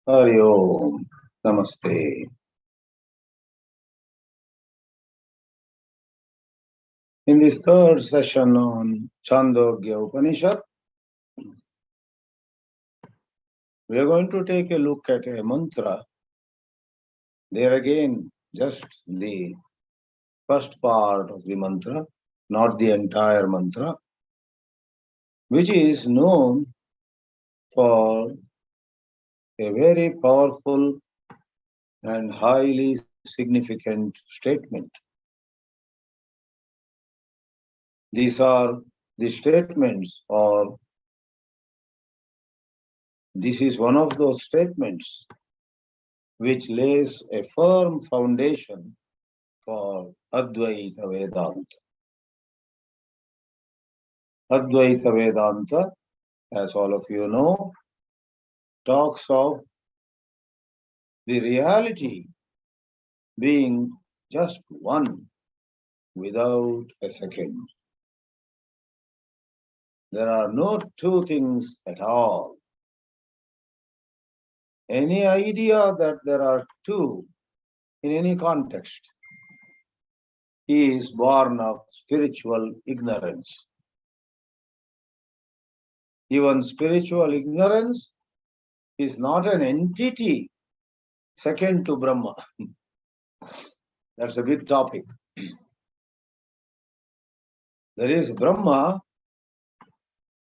Hari Om. Namaste. In this third session on Chāndogya Upanishad, we are going to take a look at a mantra. There again, just the first part of the mantra, not the entire mantra, which is known for a very powerful and highly significant statement. These are the statements, or this is one of those statements which lays a firm foundation for Advaita Vedanta. Advaita Vedanta, as all of you know, talks of the reality being just one without a second. There are no two things at all. Any idea that there are two in any context is born of spiritual ignorance. Even spiritual ignorance is not an entity second to Brahma. That's a big topic. There is Brahma,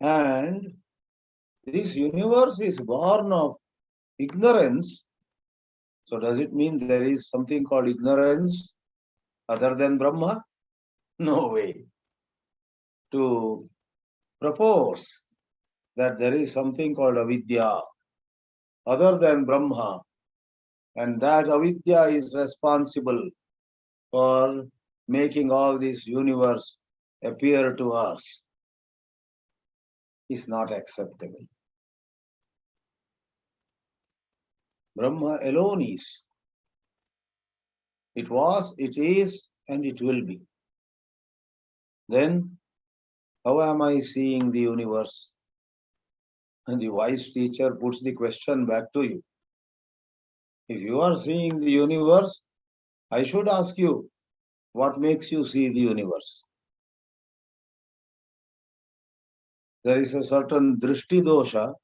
and this universe is born of ignorance. So does it mean there is something called ignorance other than Brahma? No way. To propose that there is something called avidya other than Brahma, and that avidya is responsible for making all this universe appear to us, is not acceptable. Brahma alone is. It was, it is, and it will be. Then, how am I seeing the universe? And the wise teacher puts the question back to you. If you are seeing the universe, I should ask you, what makes you see the universe? There is a certain drishti dosha,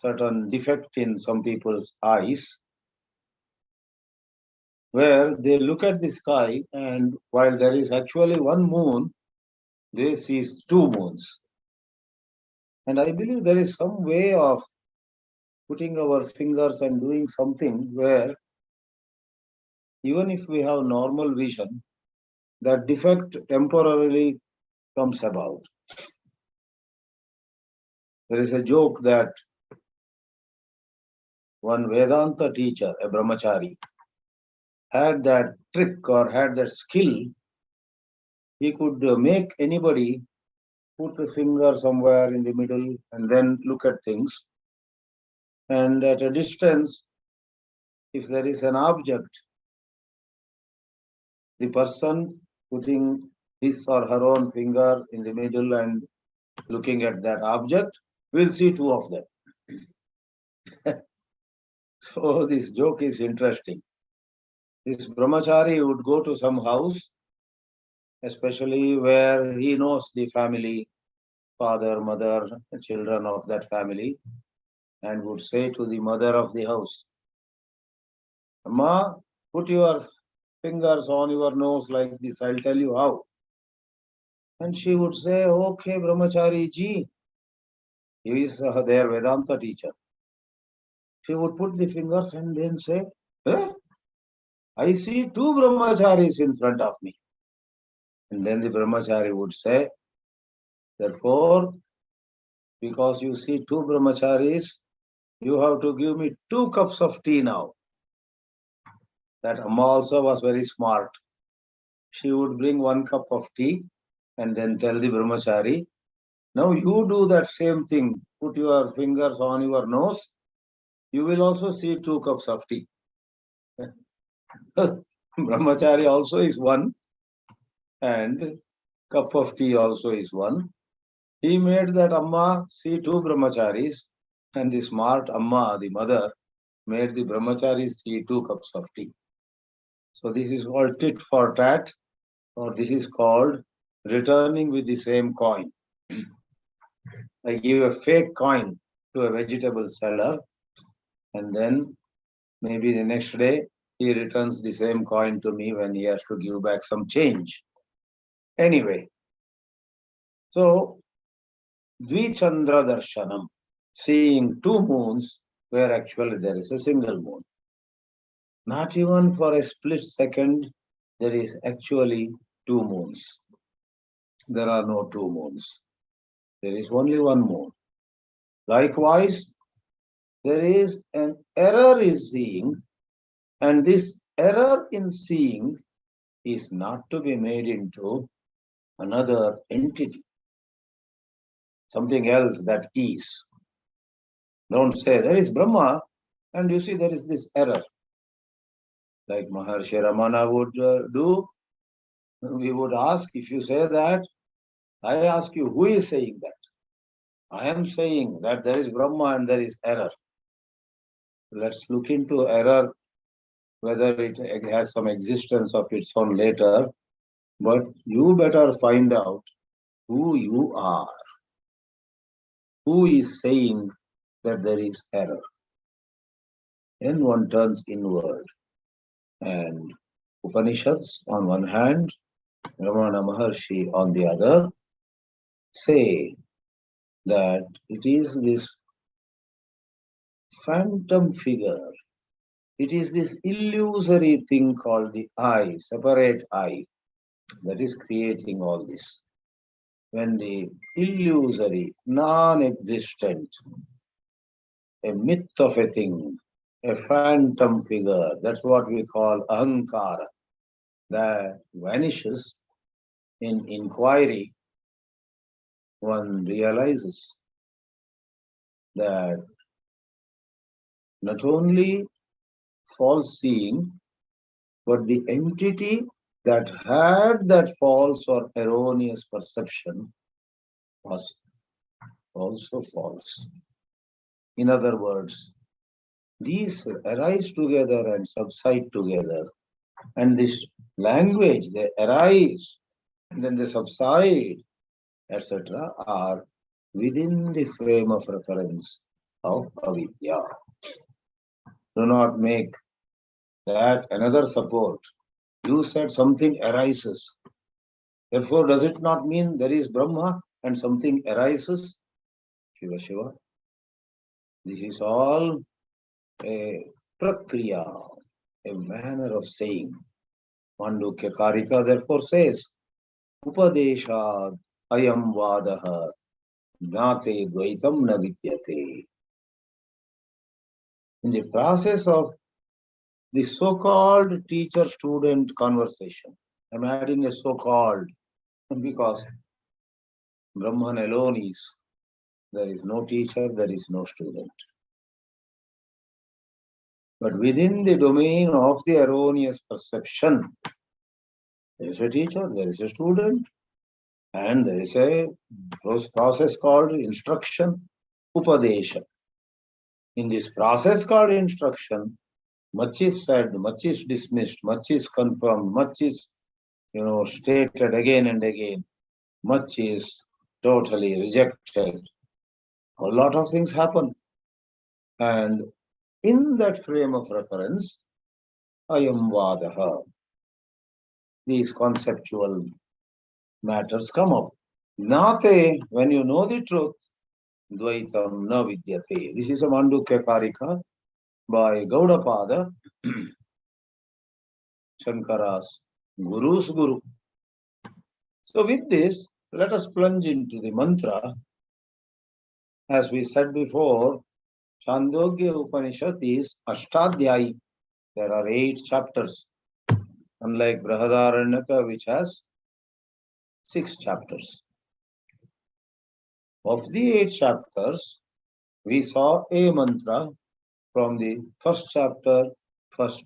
certain defect in some people's eyes, where they look at the sky and while there is actually one moon, they see two moons. And I believe there is some way of putting our fingers and doing something where even if we have normal vision, that defect temporarily comes about. There is a joke that one Vedanta teacher, a brahmachari, had that trick or had that skill. He could make anybody put a finger somewhere in the middle and then look at things. And at a distance, if there is an object, the person putting his or her own finger in the middle and looking at that object will see two of them. So this joke is interesting. This brahmachari would go to some house, especially where he knows the family, father, mother, children of that family, and would say to the mother of the house, "Amma, put your fingers on your nose like this, I'll tell you how." And she would say, "Okay, brahmachari ji." He is their Vedanta teacher. She would put the fingers and then say, "Eh? I see two brahmacharis in front of me." And then the brahmachari would say, "Therefore, because you see two brahmacharis, you have to give me 2 cups of tea now." That Amma also was very smart. She would bring 1 cup of tea and then tell the brahmachari, "Now you do that same thing. Put your fingers on your nose. You will also see 2 cups of tea." Brahmachari also is one, and cup of tea also is one. He made that Amma see two brahmacharis And the smart Amma, the mother, made the brahmacharis see 2 cups of tea. So this is called tit for tat, or this is called returning with the same coin. I give a fake coin to a vegetable seller, and then maybe the next day he returns the same coin to me when he has to give back some change. Anyway, so Dvichandra Darshanam, seeing 2 moons where actually there is a single moon. Not even for a split second, there is actually 2 moons. There are no 2 moons. There is only 1 moon. Likewise, there is an error in seeing, and this error in seeing is not to be made into another entity, something else that is. Don't say there is Brahma, and you see there is this error. Like Maharshi Ramana would do, we would ask, if you say that, I ask you, who is saying that? I am saying that there is Brahma and there is error. Let's look into error, whether it has some existence of its own later, but you better find out who you are. Who is saying that there is error? Then one turns inward. And Upanishads on one hand, Ramana Maharshi on the other, say that it is this phantom figure, it is this illusory thing called the I, separate I, that is creating all this. When the illusory, non-existent, a myth of a thing, a phantom figure, that's what we call ahankara, that vanishes in inquiry, one realizes that not only false seeing, but the entity that had that false or erroneous perception was also false. In other words, these arise together and subside together, and this language, they arise and then they subside, etc., are within the frame of reference of avidya. Do not make that another support. You said something arises. Therefore, does it not mean there is Brahma and something arises? Shiva Shiva. This is all a prakriya, a manner of saying. Chāndogya Karika therefore says, Upadeshad ayam vadaha nate dvaitam na vidyate. In the process of the so-called teacher-student conversation, I'm adding a so-called because Brahman alone is, there is no teacher, there is no student. But within the domain of the erroneous perception, there is a teacher, there is a student, and there is a process called instruction, upadesha. In this process called instruction, much is said, much is dismissed, much is confirmed, much is, stated again and again, much is totally rejected. A lot of things happen. And in that frame of reference, ayam vadaha, these conceptual matters come up. Nate, when you know the truth, dvaitam na vidyate. This is a Chāndogya Karika by Gaudapada, Shankara's Guru's Guru. So with this, let us plunge into the mantra. As we said before, Chāndogya Upanishad is Ashtadhyayi. There are 8 chapters, unlike Brihadaranyaka, which has 6 chapters. Of the 8 chapters, we saw a mantra from the first chapter, first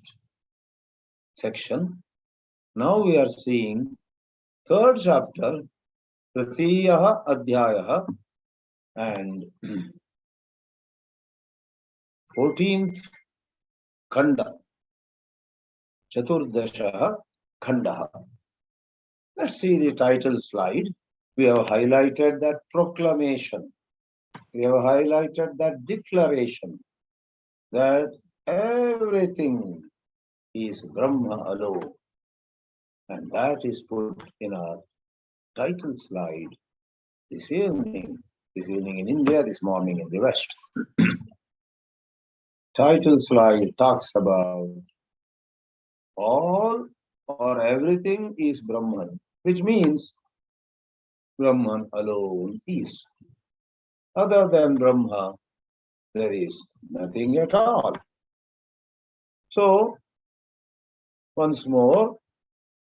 section. Now we are seeing 3rd chapter, Tritiyaha Adhyayaha, and 14th Khanda, Chaturdasha Khanda. Let's see the title slide. We have highlighted that proclamation. We have highlighted that declaration that everything is Brahma alone. And that is put in our title slide this evening in India, this morning in the West. Title slide talks about all or everything is Brahman, which means Brahman alone is. Other than Brahma, there is nothing at all. So, once more,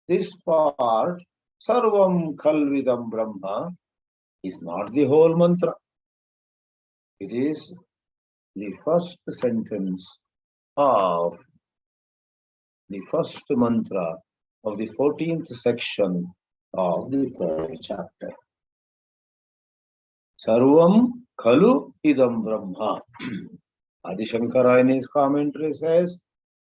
this part, Sarvam Khalvidam Brahma, is not the whole mantra. It is the first sentence of the first mantra of the 14th section of the 3rd chapter. Sarvam Khalu Idam Brahma. Adi Shankara in his commentary says,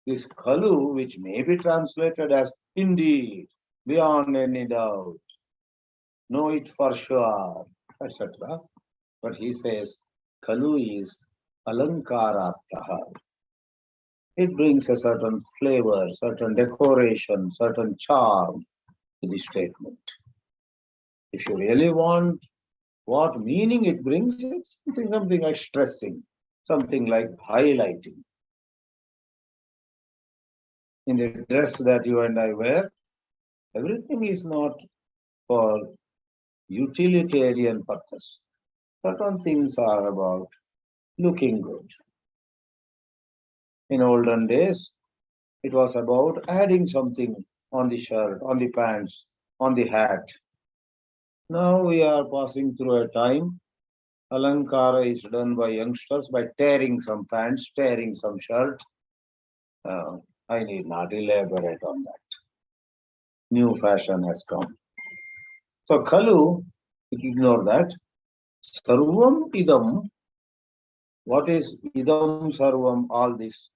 this Khalu, which may be translated as indeed, beyond any doubt, know it for sure, etc. But he says, Khalu is alankarataha. It brings a certain flavor, certain decoration, certain charm to the statement. If you really want what meaning it brings, it's something like stressing, something like highlighting. In the dress that you and I wear, everything is not for utilitarian purpose. Certain things are about looking good. In olden days, it was about adding something on the shirt, on the pants, on the hat. Now we are passing through a time. Alankara is done by youngsters by tearing some pants, tearing some shirt. I need not elaborate on that. New fashion has come. So Khalu, ignore that. Sarvam idam. What is idam sarvam? All this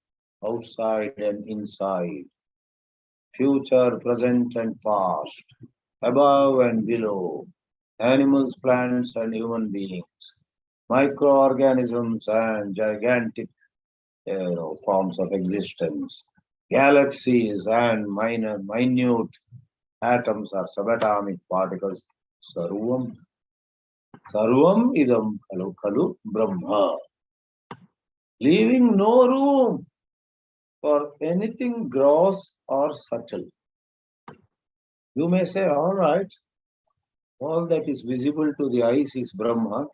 outside and inside. Future, present and past. Above and below. Animals, plants and human beings. Microorganisms and gigantic forms of existence. Galaxies and minute atoms or subatomic particles. Sarvam. Sarvam idam khalu khalu Brahma. Leaving no room for anything gross or subtle. You may say, all right, all that is visible to the eyes is Brahma,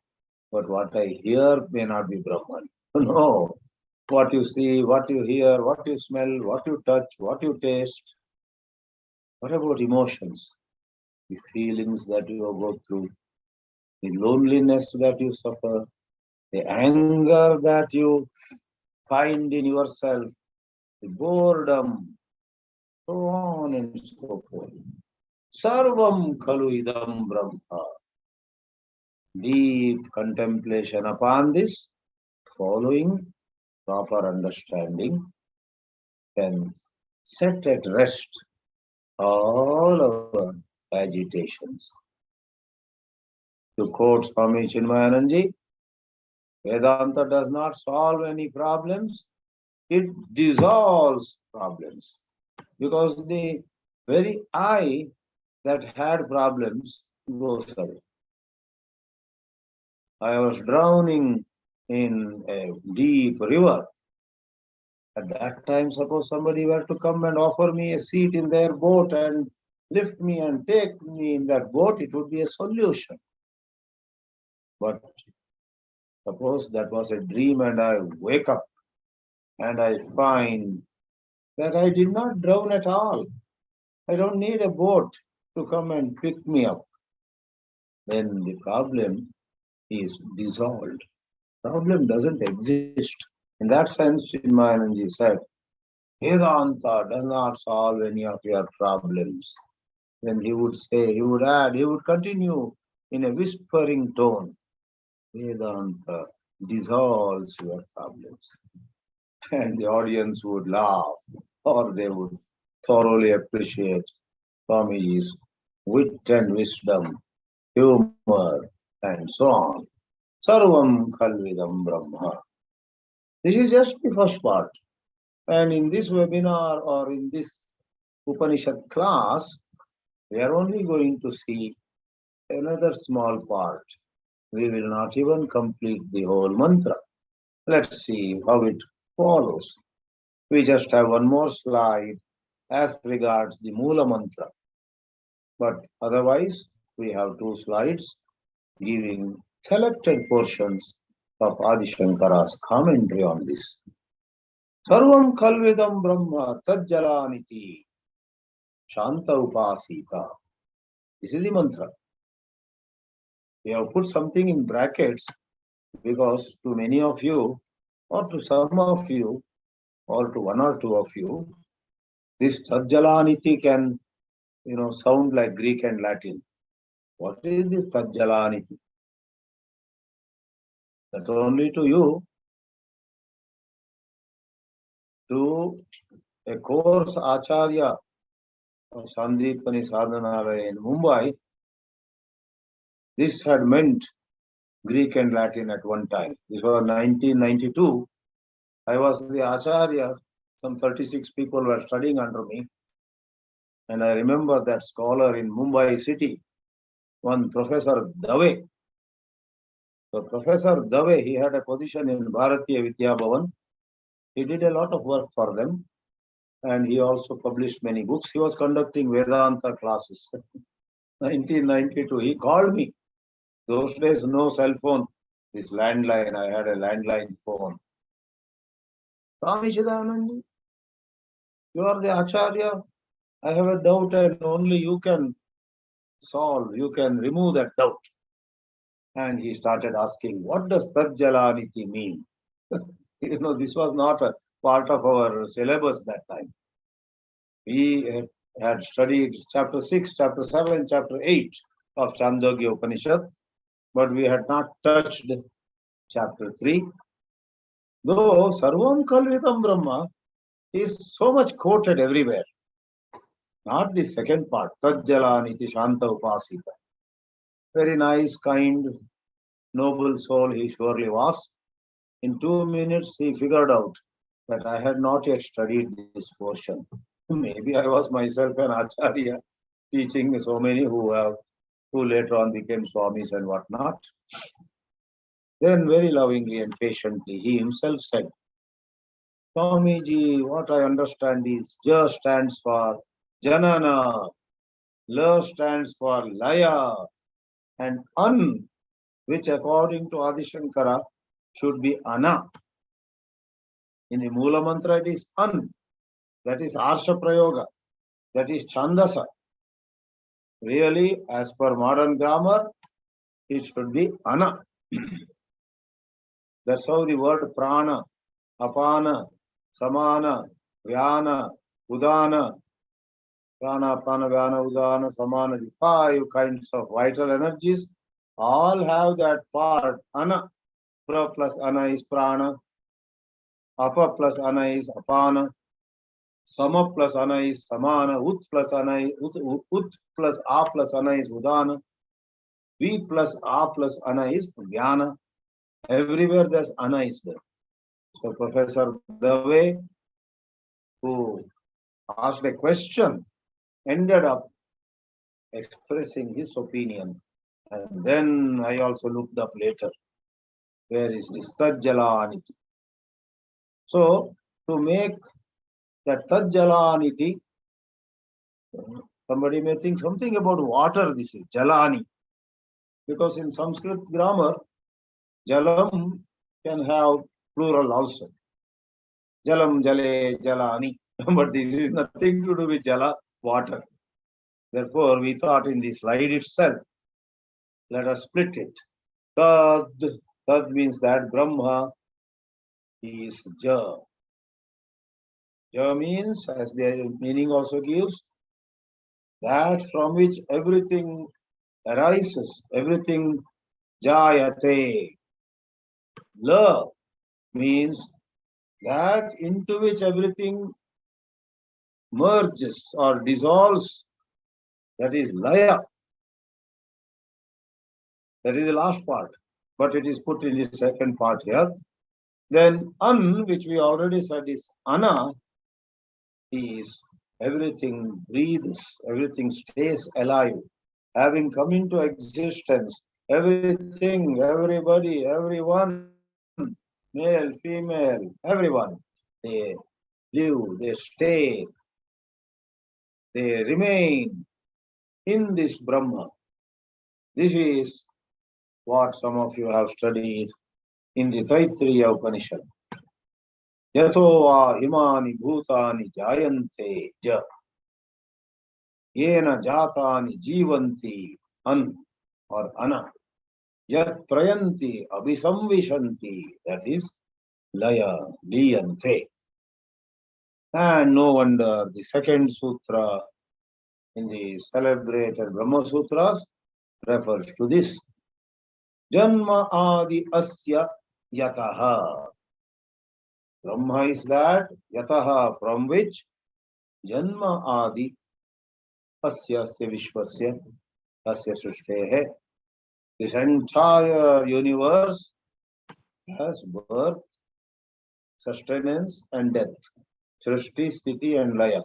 but what I hear may not be Brahman. No. What you see, what you hear, what you smell, what you touch, what you taste. What about emotions? The feelings that you go through, the loneliness that you suffer, the anger that you find in yourself, the boredom, so on and so forth. Sarvam khalu idam Brahma. Deep contemplation upon this, following proper understanding, can set at rest all our agitations. To quote Swami Chinmayananji, Vedanta does not solve any problems, it dissolves problems. Because the very I that had problems goes away. I was drowning in a deep river. At that time, suppose somebody were to come and offer me a seat in their boat and lift me and take me in that boat, it would be a solution. But suppose that was a dream and I wake up and I find that I did not drown at all. I don't need a boat to come and pick me up. Then the problem is dissolved. Problem doesn't exist. In that sense, Chinmayananji said, Vedanta does not solve any of your problems. Then he would say, he would add, he would continue in a whispering tone. Vedanta dissolves your problems. And the audience would laugh, or they would thoroughly appreciate Swamiji's wit and wisdom, humor, and so on. Sarvam Khalvidam Brahma. This is just the first part. And in this webinar or in this Upanishad class, we are only going to see another small part. We will not even complete the whole mantra. Let's see how it follows. We just have one more slide as regards the Mula mantra. But otherwise, we have two slides giving selected portions of Adi Shankara's commentary on this. Sarvam Khalvidam Brahma Tajjalaniti Shanta Upasita. This is the mantra. We have put something in brackets because to many of you, or to some of you, or to one or two of you, this Tajjalaniti can, sound like Greek and Latin. What is this Tajjalaniti? That only to you. To a course Acharya of Sandipani Sadhanalaya in Mumbai, this had meant Greek and Latin at one time. This was 1992. I was the Acharya. Some 36 people were studying under me. And I remember that scholar in Mumbai city, one Professor Dave. So Professor Dave, he had a position in Bharatiya Vidya Bhavan. He did a lot of work for them. And he also published many books. He was conducting Vedanta classes. 1992, he called me. Those days, no cell phone. This landline, I had a landline phone. Swami Chidanand, you are the Acharya. I have a doubt and only you can solve, you can remove that doubt. And he started asking, what does Tajjalaniti mean? This was not a part of our syllabus that time. We had studied chapter 6, chapter 7, chapter 8 of Chāndogya Upanishad, but we had not touched chapter 3. Though Sarvam Khalvidam Brahma is so much quoted everywhere. Not the second part, Tajjalaniti Shanta Upasita. Very nice, kind, noble soul he surely was. In 2 minutes, he figured out that I had not yet studied this portion. Maybe I was myself an Acharya, teaching so many who later on became Swamis and whatnot. Then very lovingly and patiently, he himself said, Swamiji, what I understand is Ja stands for Janana, La stands for Laya, and An, which according to Adi Shankara should be Ana. In the Mula Mantra it is An, that is Arsha Prayoga, that is Chandasa. Really, as per modern grammar, it should be Ana. That's how the word Prana, Apana, Samana, Vyana, Udana, Prana, Apana, Vyana, Udana, Samana, the 5 kinds of vital energies, all have that part, Ana. Pra plus Ana is Prana, Apa plus Ana is Apana, Sama plus Ana is Samana, Ut plus Ana is Ut plus A plus Ana is Udana, V plus A plus Ana is Vyana. Everywhere there's Ana is there. So Professor Dave, who asked a question, ended up expressing his opinion. And then I also looked up later. Where is this Tajjalaniti? So to make that Tajjalaniti, somebody may think something about water, this is Jalani. Because in Sanskrit grammar, Jalam can have plural also. Jalam, Jale, Jalani. But this is nothing to do with Jala, water. Therefore, we thought in the slide itself, let us split it. Tad, Tad means that Brahma is Ja. Ja means, as the meaning also gives, that from which everything arises, everything Jayate. La means that into which everything merges or dissolves. That is laya. That is the last part, but it is put in the second part here. Then an, which we already said is ana, is everything breathes, everything stays alive, having come into existence, everything, everybody, everyone, male, female, everyone, they live, they stay, they remain in this Brahma. This is what some of you have studied in the Taittiriya Upanishad. Yato va imani bhutani jayante ja. Yena jatani jivanti an or ana. Yat prayanti abhisamvishanti. That is laya liyante. And no wonder the second sutra in the celebrated Brahma Sutras refers to this. Janma adi asya yataha. Brahma is that, yataha from which, janma adi asya vishwasya asya srishtehe. This entire universe has birth, sustenance and death. Srishti, Sthiti and Laya.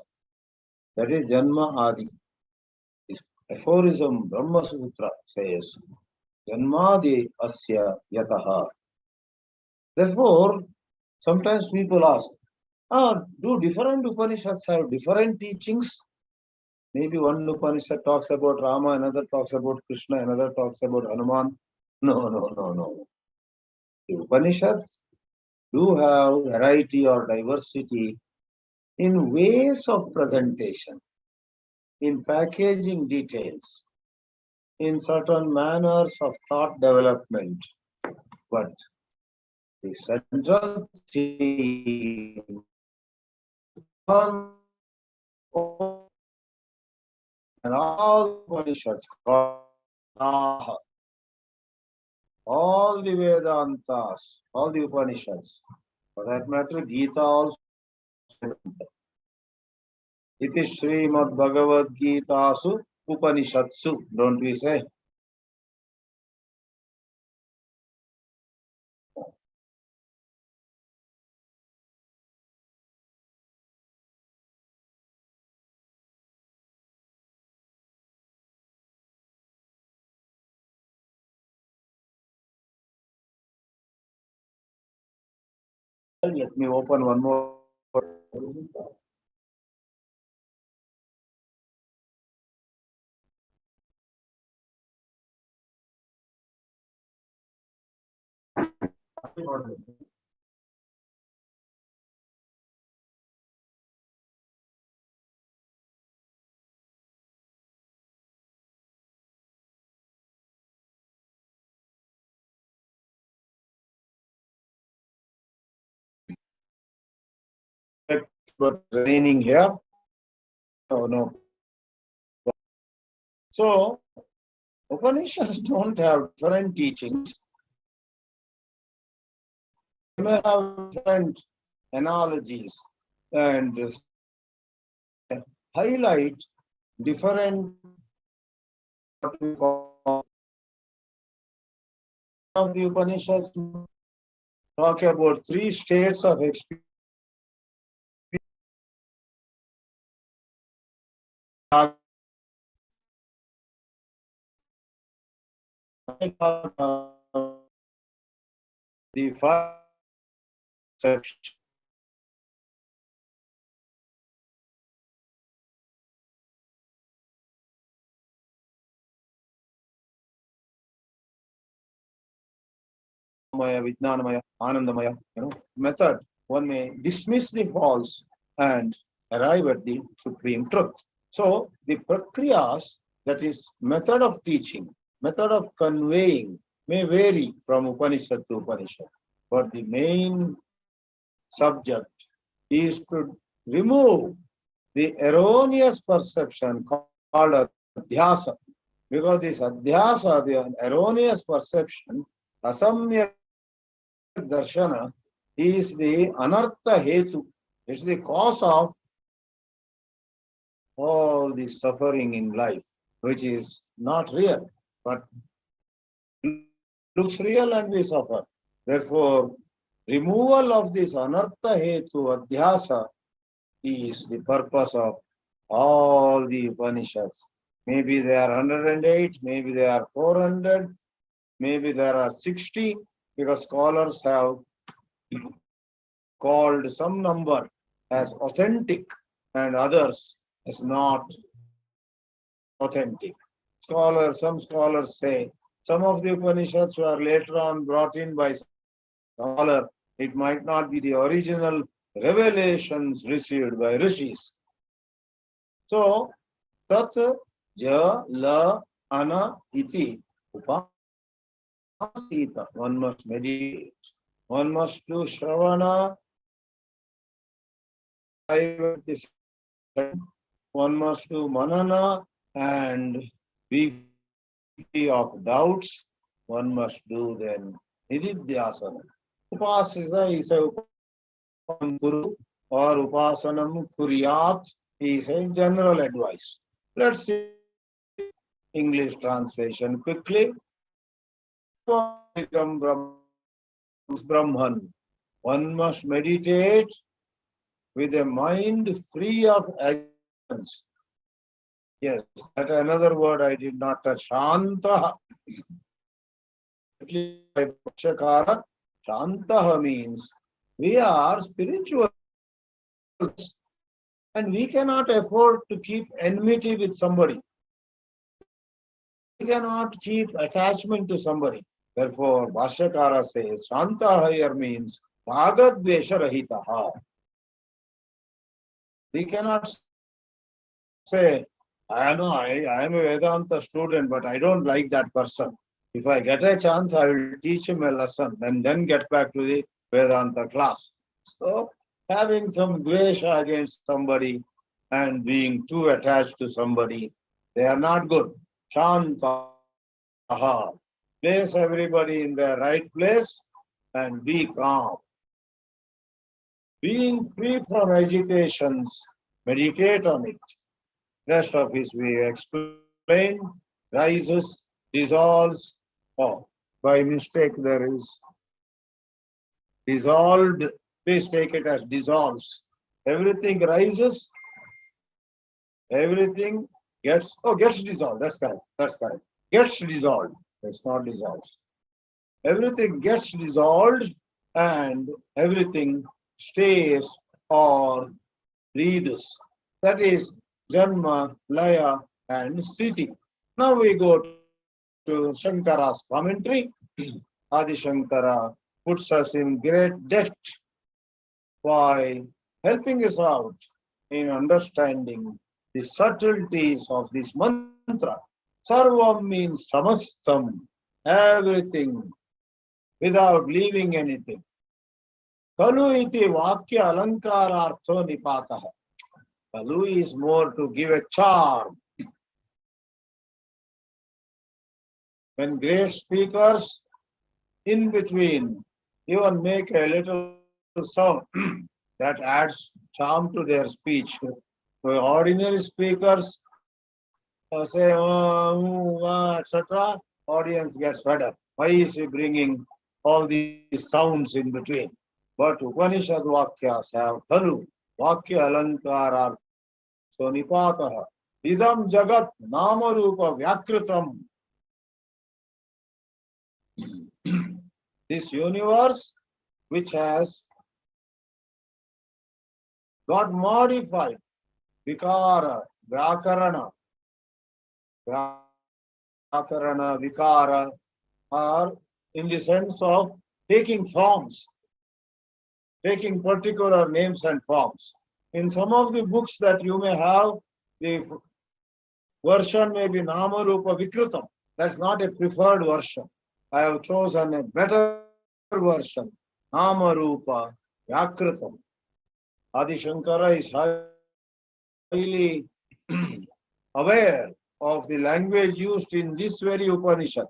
That is Janma Adi. This aphorism Brahma Sutra says, Janmadi asya yataha. Therefore, sometimes people ask, do different Upanishads have different teachings? Maybe one Upanishad talks about Rama, another talks about Krishna, another talks about Hanuman. No. The Upanishads do have variety or diversity in ways of presentation, in packaging details, in certain manners of thought development. But the central theme and all Upanishads, all the Vedantas, all the Upanishads, for that matter, Gita also. It is Srimad Bhagavad Gitasu Upanishatsu, don't we say? Let me open one more. But raining here. Oh no. So Upanishads don't have different teachings. They may have different analogies and highlight different what we call of the Upanishads talk about 3 states of experience. The first section. Vijnanamaya, Anandamaya, method, one may dismiss the false and arrive at the supreme truth. So the prakriyas, that is method of teaching, method of conveying, may vary from Upanishad to Upanishad. But the main subject is to remove the erroneous perception called adhyasa. Because this adhyasa, the erroneous perception, asamya darshana is the anartha hetu. It's the cause of all the suffering in life, which is not real, but looks real and we suffer. Therefore, removal of this anartha hetu adhyasa is the purpose of all the Upanishads. Maybe they are 108, maybe they are 400, maybe there are 60, because scholars have called some number as authentic and others as not authentic. Some scholars say some of the Upanishads were later on brought in by scholar. It might not be the original revelations received by rishis. So, tat ja la ana iti upasita. One must meditate. One must do shravana. One must do manana and be free of doubts. One must do then nididhyasana. Upasisa is a upasanam kuru or upasanam kuryat is a general advice. Let's see English translation quickly. Become Brahman. One must meditate with a mind free of agitations. Yes, that another word I did not touch. Shanta. Shakara. Shanta means we are spiritual and we cannot afford to keep enmity with somebody. We cannot keep attachment to somebody. Therefore, Bhashyakara says, Shanta here means Bhagadvesha Rahitaha. We cannot say, I know I am a Vedanta student, but I don't like that person. If I get a chance, I will teach him a lesson and then get back to the Vedanta class. So, having some dvesha against somebody and being too attached to somebody, they are not good. Shanta. Place everybody in their right place and be calm. Being free from agitations, meditate on it. Rest of it we explain, rises, dissolves. Oh, by mistake there is dissolved. Please take it as dissolves. Everything rises, everything gets dissolved. That's correct. Gets dissolved. It's not dissolved. Everything gets dissolved and everything stays or leads. That is Janma, Laya, and Sthiti. Now we go to Shankara's commentary. Adi Shankara puts us in great debt by helping us out in understanding the subtleties of this mantra. Sarvam means samastam, everything, without leaving anything. Kalu iti vakya alankarartho nipataha. Kalu is more to give a charm. When great speakers in between even make a little sound, that adds charm to their speech. Ordinary speakers say, etc., audience gets fed up. Why is he bringing all these sounds in between? But Upanishad Vakyas have Thalu, Vakya Alankara, Sonipataha, Idam Jagat Nama Rupa Vyakritam. This universe which has got modified, Vikara, Vyakarana, Vikara are in the sense of taking forms, taking particular names and forms. In some of the books that you may have, the version may be Nama Rupa Vikritam. That's not a preferred version. I have chosen a better version, Nama Rupa Vyakritam. Adi Shankara is highly aware of the language used in this very Upanishad.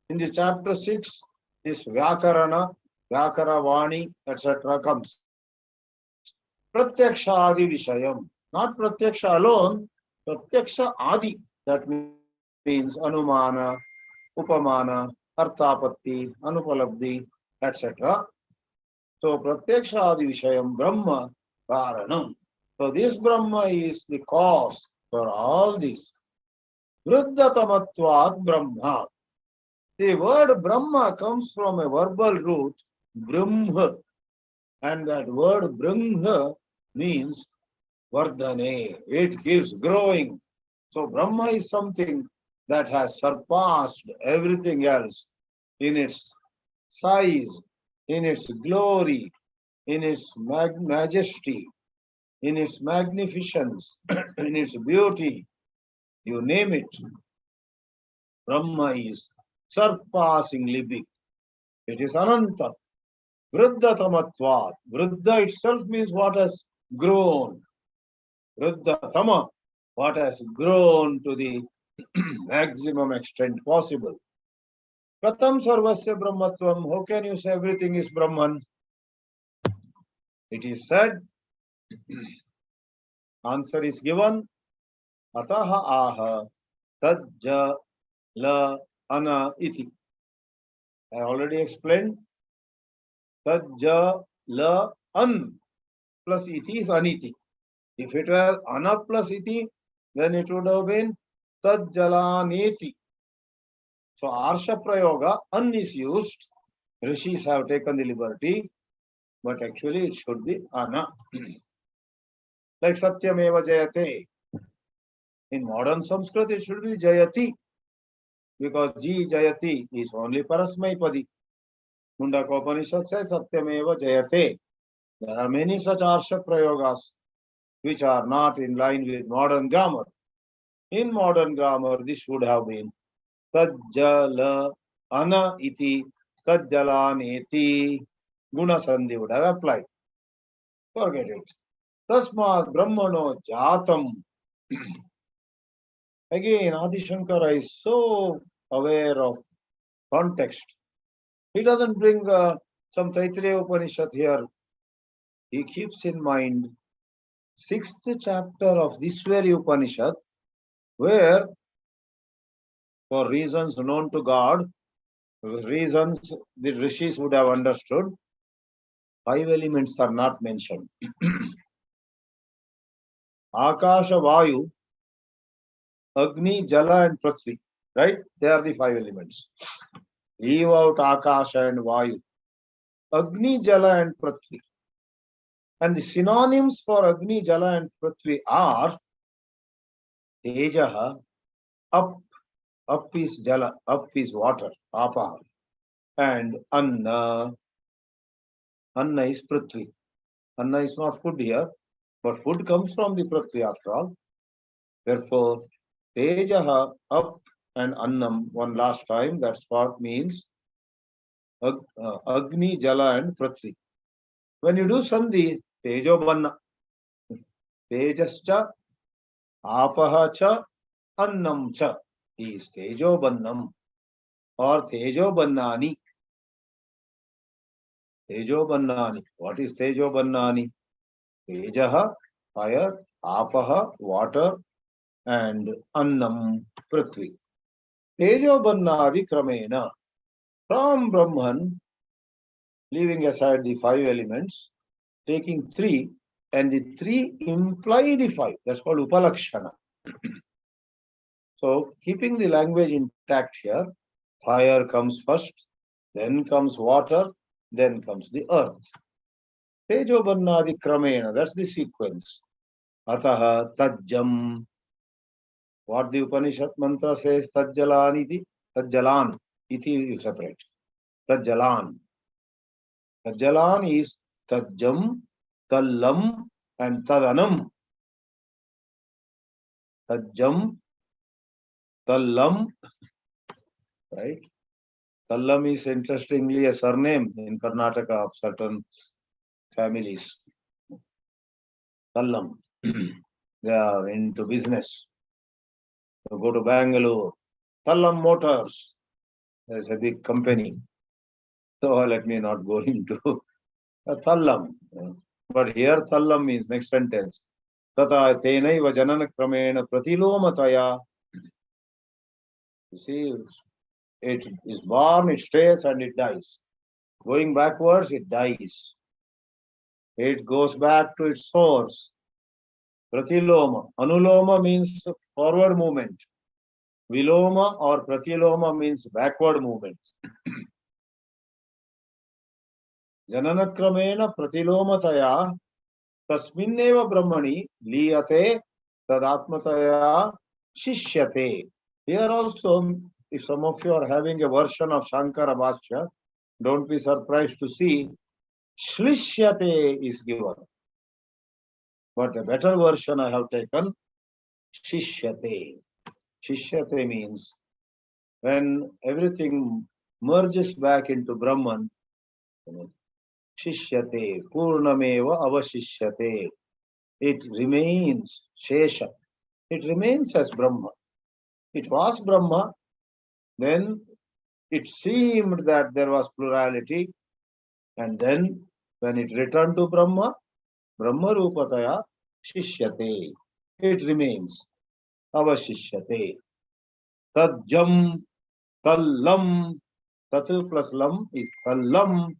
In the chapter 6, this Vyakarana, Vyakaravani, etc. comes. Pratyaksha Adi Vishayam. Not Pratyaksha alone, Pratyaksha Adi. That means Anumana, Upamana, Arthapatti, Anupalabdhi, etc. So Pratyaksha Adi Vishayam Brahma Karanam. So this Brahma is the cause for all this. Vriddhatamatvat Brahma. The word Brahma comes from a verbal root, Brahma. And that word Brahma means Vardhane. It keeps growing. So Brahma is something that has surpassed everything else in its size, in its glory, in its majesty, in its magnificence, in its beauty. You name it. Brahma is surpassingly big. It is Ananta. Vriddha Tamatvat. Vriddha itself means what has grown. Vriddha Tama, what has grown to the maximum extent possible. Katam Sarvasya Brahmatvam. How can you say everything is Brahman? It is said, answer is given, Ataha aha tajja la ana iti. I already explained. Tajja la an plus iti is aniti. If it were ana plus iti, then it would have been tajjalaneti. So Arsha Prayoga, an is used. Rishis have taken the liberty, but actually it should be ana. Like Satyameva Jayate. In modern Sanskrit, it should be Jayati, because Ji Jayati is only Parasmaipadi. Chāndogya Upanishad says Satyameva Jayate. There are many such Arsha Prayogas which are not in line with modern grammar. In modern grammar, this would have been Tajjala Ana iti Tajjalaneti. Guna Sandhi would have applied. Forget it. Tasmad Brahmano Jatam. Again, Adi Shankara is so aware of context. He doesn't bring some Taittiriya Upanishad here. He keeps in mind 6th chapter of this very Upanishad, where, for reasons known to God, reasons the rishis would have understood, 5 elements are not mentioned. Akasha, Vayu, Agni, Jala and Prithvi, right? They are the 5 elements. Leave out Akasha and Vayu. Agni, Jala and Prithvi. And the synonyms for Agni, Jala and Prithvi are Tejaha, up. Up is Jala, up is water, Apaha. And Anna, Anna is Prithvi. Anna is not food here, but food comes from the Prithvi after all. Therefore, Tejaha, up, and Annam, one last time, that's what means Agni, Jala and Prithvi. When you do Sandhi, Tejo Banna, Tejascha, Apaha cha, Annam cha is Tejo Bannam or Tejo Bannani. Tejo Bannani. What is Tejo Bannani? Tejaha, fire, Apaha, water, and Annam, Prithvi. Tejo Bannadi Kramena. From Brahman, leaving aside the 5 elements, taking 3, and the 3 imply the 5. That's called Upalakshana. So, keeping the language intact here, fire comes first, then comes water, then comes the earth. Tejo Bannadi Kramena, that's the sequence. Ataha Tajjam. What the Upanishad mantra says, Tajjalan iti, Tajjalan iti you separate. Tajjalan. Tajjalan is Tajjam, Tallam, and Tadanam. Tajjam, Tallam, right? Tallam is interestingly a surname in Karnataka of certain families. Tallam. They are into business. So go to Bangalore. Tallam Motors. There's a big company. So let me not go into Thallam. But here Thallam means next sentence. Tata tenaiva janana kramena pratilomataya. You see, it is born, it stays, and it dies. Going backwards, it dies. It goes back to its source. Pratiloma. Anuloma means forward movement. Viloma or pratiloma means backward movement. Jananakramena pratilomataya tasminneva brahmani liyate tadatmataya shishyate. Here also, if some of you are having a version of Shankara Bhashya, don't be surprised to see Shlishyate is given. But a better version I have taken Shishyate. Shishyate means when everything merges back into Brahman, Shishyate, Purnameva Avashishyate. It remains Shesha. It remains as Brahma. It was Brahma, then it seemed that there was plurality, and then when it returned to Brahma, Brahma Rupataya Shishyate. It remains Avashishyate. Tadjam, Tallam, Tatu plus Lam is Tallam.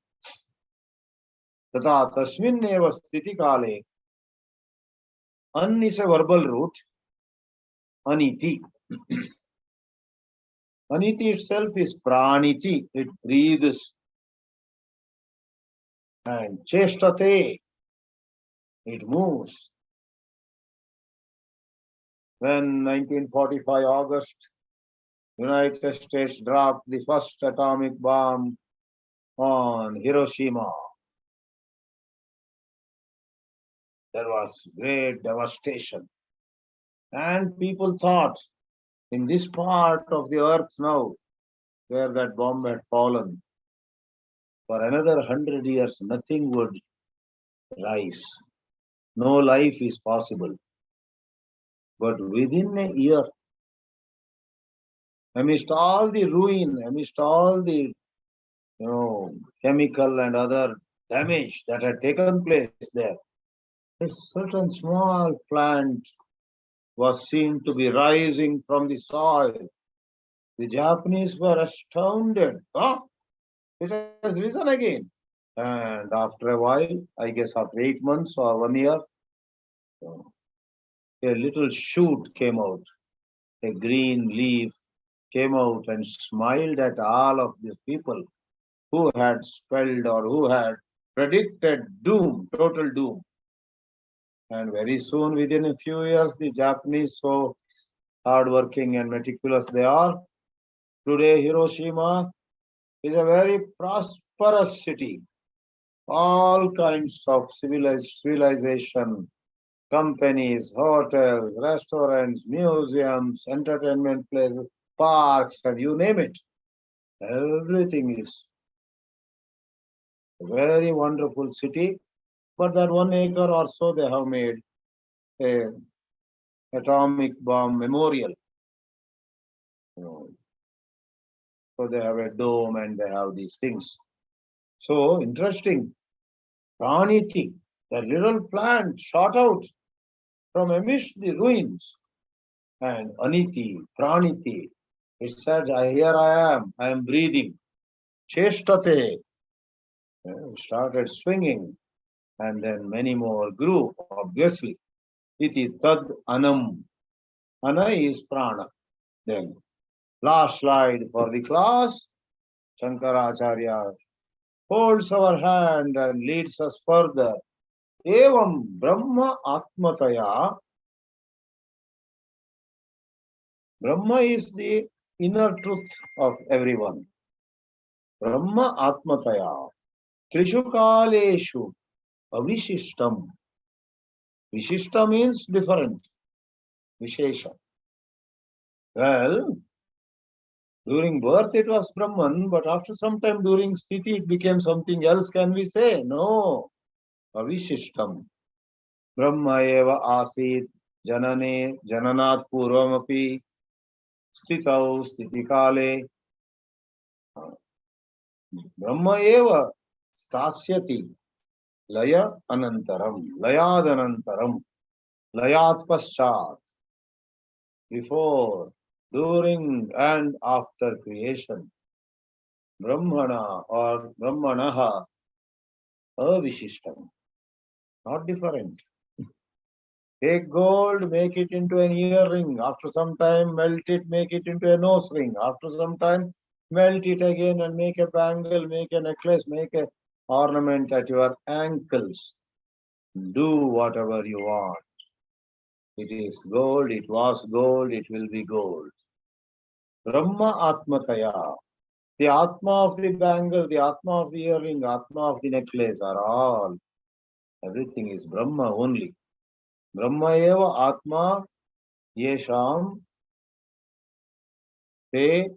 Tata Tasminneva Sthiti Kale. An is a verbal root. Aniti. Aniti itself is praniti. It breathes. And cheshtate. It moves. When 1945 August, United States dropped the first atomic bomb on Hiroshima, there was great devastation. And people thought, in this part of the earth now, where that bomb had fallen, for another 100 years, nothing would rise. No life is possible. But within a year, amidst all the ruin, amidst all the chemical and other damage that had taken place there, a certain small plant was seen to be rising from the soil. The Japanese were astounded. Oh, it has risen again. And after a while, I guess after 8 months or 1 year, a little shoot came out. A green leaf came out and smiled at all of these people who had spelled or who had predicted doom, total doom. And very soon, within a few years, the Japanese, so hardworking and meticulous they are. Today, Hiroshima is a very prosperous city. All kinds of civilization, companies, hotels, restaurants, museums, entertainment places, parks, and you name it. Everything is a very wonderful city. But that 1 acre or so they have made a atomic bomb memorial. So they have a dome and they have these things. So interesting. Praniti, the little plant shot out from amidst the ruins. And Aniti, Praniti, it said, here I am breathing. Cheshtate, started swinging. And then many more grew, obviously. Iti tad anam. Ana is prana. Then, last slide for the class. Shankaracharya holds our hand and leads us further. Evam Brahma Atmataya. Brahma is the inner truth of everyone. Brahma Atmataya. Trishu Kaleshu Avishishtam. Vishishta means different. Vishesha. Well, during birth it was Brahman, but after some time during Sthiti it became something else, can we say? No. Avishishtam. Brahma eva asit janane jananat purvamapi. Sthitau Sthiti Kale. Brahma eva stasyati laya anantaram, layad anantaram, layat paschat, before, during, and after creation. Brahmana or Brahmanaha avishishtam, not different. Take gold, make it into an earring. After some time, melt it, make it into a nose ring. After some time, melt it again and make a bangle, make a necklace, make a ornament at your ankles. Do whatever you want. It is gold, it was gold, it will be gold. Brahma Atmataya. The Atma of the bangle, the Atma of the earring, Atma of the necklace are all. Everything is Brahma only. Brahma eva Atma yesham te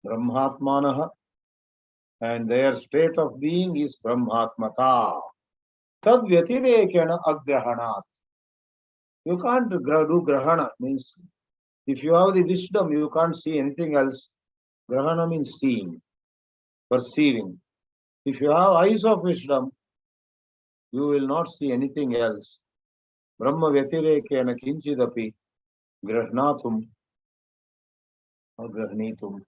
Brahmatmanaha, and their state of being is Brahmatmata. Tad vyatirekena agrahanat. You can't do grahana, means if you have the wisdom, you can't see anything else. Grahana means seeing, perceiving. If you have eyes of wisdom, you will not see anything else. Brahma vyatirekena kinchidapi grahnatum agrahnitum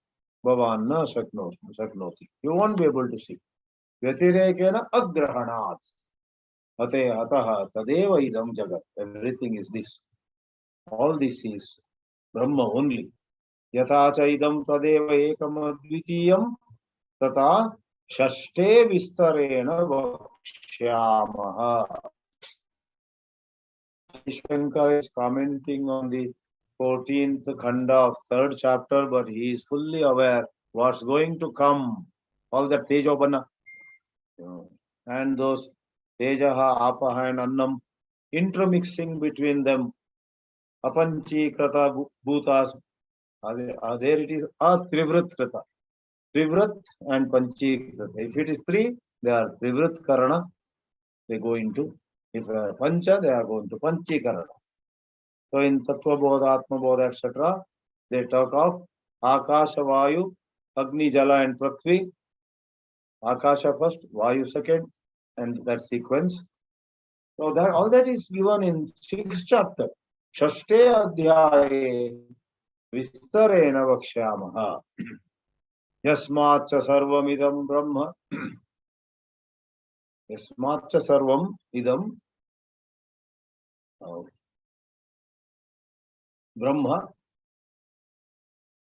bhavan na shaknoti. You won't be able to see. Vyatirekena agrahanat. Ate ataha tadeva idam jagat. Everything is this. All this is Brahma only. Yatha cha idam tadeva ekam advitiyam tata shashte vistarena vakshyamaha. Shankar is commenting on the 14th khanda of 3rd chapter, but he is fully aware what's going to come. All that य-उपन and those tejaha, apaha and annam intermixing between them. Apanchikrata bhutas. There it is trivrit krata. Trivrit and panchikrata. If it is 3, they are trivrit karana. They go into, if pancha, they are going to panchikarana. So in Tattva Bodha, Atma Bodha, etc., they talk of Akasha, Vayu, Agni, Jala and Prithvi. Akasha first, Vayu second, and that sequence. So that all that is given in 6th chapter. Shashte Adhyaye Vistarena Vakshyamaha. Yasmacha Sarvam Idam Brahma. Yasmacha Sarvam Idam Brahma.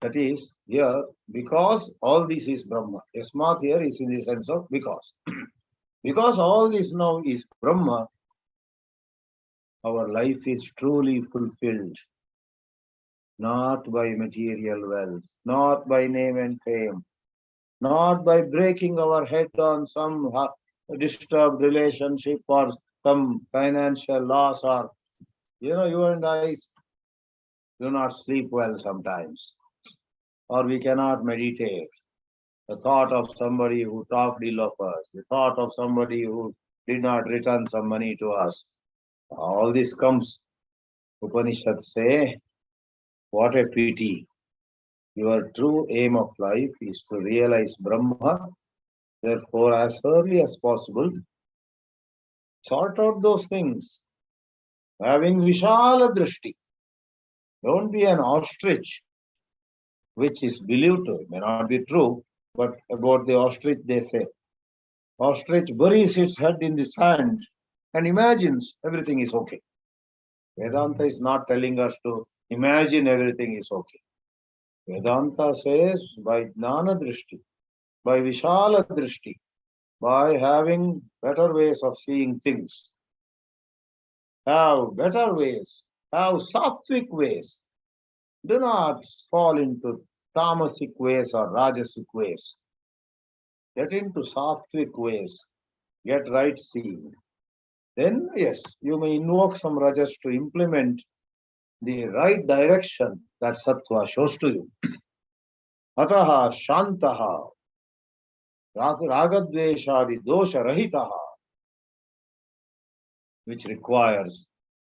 That is, here, because all this is Brahma. Yasmat here is in the sense of because. Because all this now is Brahma, our life is truly fulfilled. Not by material wealth, not by name and fame, not by breaking our head on some disturbed relationship or some financial loss, or, you and I do not sleep well sometimes, or we cannot meditate. The thought of somebody who talked ill of us, the thought of somebody who did not return some money to us, all this comes. Upanishads say, what a pity. Your true aim of life is to realize Brahma. Therefore, as early as possible, sort out those things. Having Vishala Drishti. Don't be an ostrich, which is believed to, it may not be true, but about the ostrich they say. Ostrich buries its head in the sand and imagines everything is okay. Vedanta is not telling us to imagine everything is okay. Vedanta says by Jnana Drishti, by Vishala Drishti, by having better ways of seeing things. Have better ways, have sattvic ways. Do not fall into tamasic ways or rajasic ways. Get into sattvic ways. Get right seeing. Then, yes, you may invoke some rajas to implement the right direction that sattva shows to you. Ataha shantaha ragadveshadi dosha rahitaha, which requires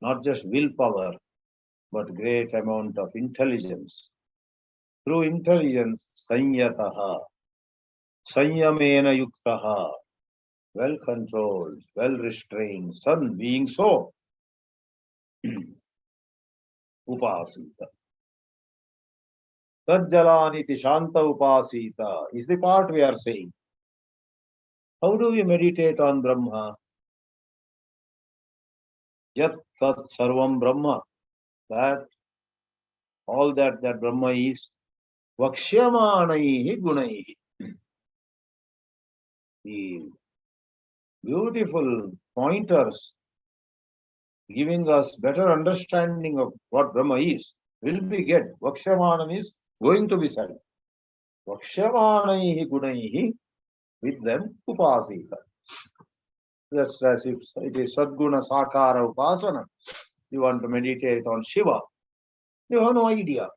not just willpower, but great amount of intelligence. Through intelligence, sanyataha, Sanyamena yuktaha, well controlled, well restrained. Sun being so, upasita. Tajjalaniti shanta upasita is the part we are saying. How do we meditate on Brahma? Yat tat sarvam Brahma. That all that Brahma is. Vakshyamanayihi gunayihi. The beautiful pointers giving us better understanding of what Brahma is will be get. Vakshamanam is going to be said. Vakshyamanayihi gunayihi, with them upasita. Just as if it is Sadguna Sakara Upasana, you want to meditate on Shiva, you have no idea.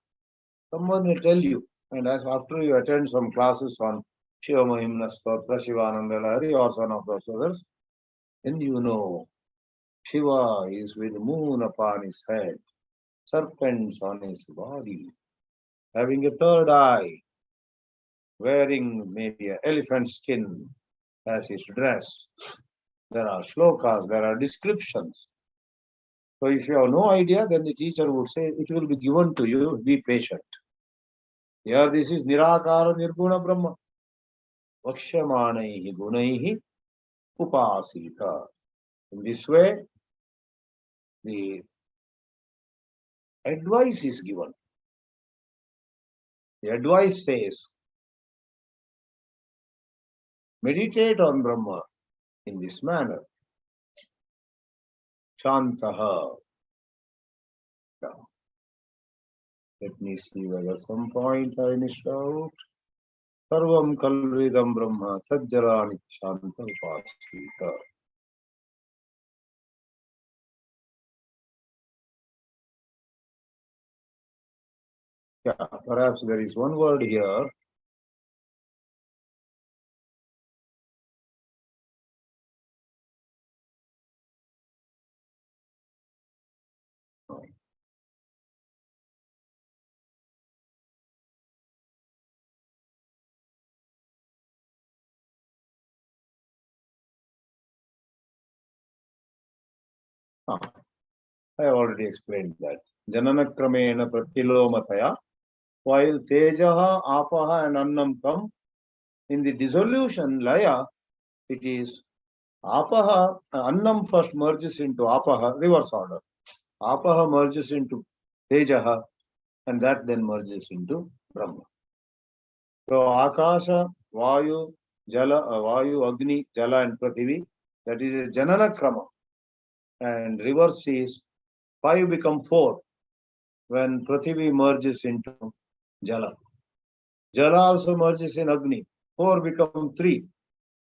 Someone will tell you, and as after you attend some classes on Shiva Mahimna Stotra, Shivananda Lahari, or some of those others, then you know Shiva is with the moon upon his head, serpents on his body, having a third eye, wearing maybe an elephant skin as his dress. There are shlokas, there are descriptions. So if you have no idea, then the teacher would say, it will be given to you, be patient. Here this is Nirakara Nirguna Brahma. Vakshamanaihi gunaihi upasita. In this way, the advice is given. The advice says, meditate on Brahma in this manner. Shantaha. Let me see whether some point I missed out. Sarvam kalvidam Brahma sajjarani shanta upasita. Yeah, perhaps there is one word here. I already explained that. Jananakramena pratilomataya. While tejaha, apaha and annam come, in the dissolution, laya, it is apaha, annam first merges into apaha, reverse order. Apaha merges into tejaha, and that then merges into Brahma. So Akasha, Vayu, Jala, Vayu, Agni, Jala and Prathivi, that is a Janana Krama. And reverse is 5 become 4 when Prathivi merges into Jala. Jala also merges in Agni. 4 become 3.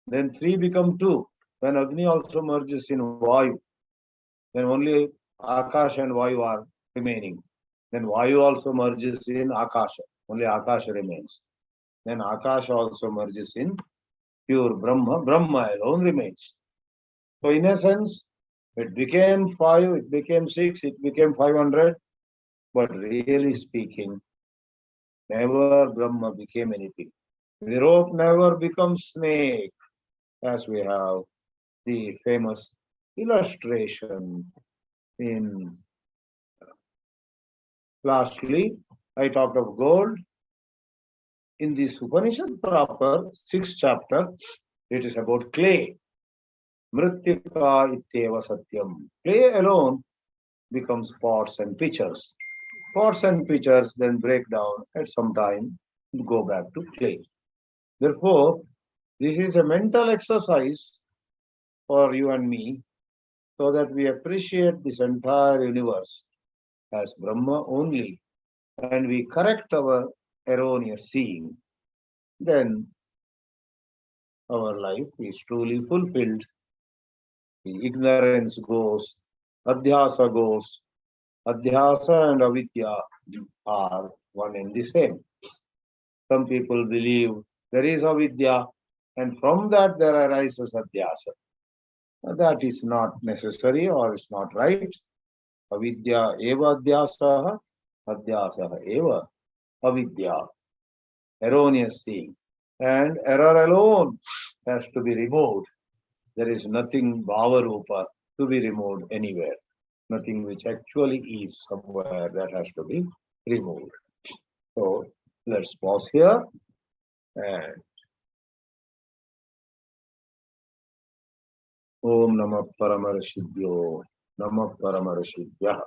Then 3 become 2 when Agni also merges in Vayu. Then only Akasha and Vayu are remaining. Then Vayu also merges in Akasha. Only Akasha remains. Then Akasha also merges in pure Brahma. Brahma alone remains. So in a sense, it became 5, it became 6, it became 500. But really speaking, never Brahma became anything. The rope never becomes snake, as we have the famous illustration in. Lastly, I talked of gold. In this Upanishad proper, 6th chapter, it is about clay. Mrityaka ityeva satyam. Clay alone becomes pots and pitchers. Pots and pitchers then break down at some time and go back to clay. Therefore, this is a mental exercise for you and me so that we appreciate this entire universe as Brahma only and we correct our erroneous seeing. Then our life is truly fulfilled. The ignorance goes, adhyasa goes. Adhyasa and avidya are one and the same. Some people believe there is avidya, and from that there arises adhyasa. That is not necessary or is not right. Avidya eva adhyasaha, adhyasaha eva avidya. Erroneous seeing. and error alone has to be removed. There is nothing bhava-rupa to be removed anywhere. Nothing which actually is somewhere that has to be removed. So let's pause here and Om Namah Paramarashidhyo Namah Paramarashidhyah.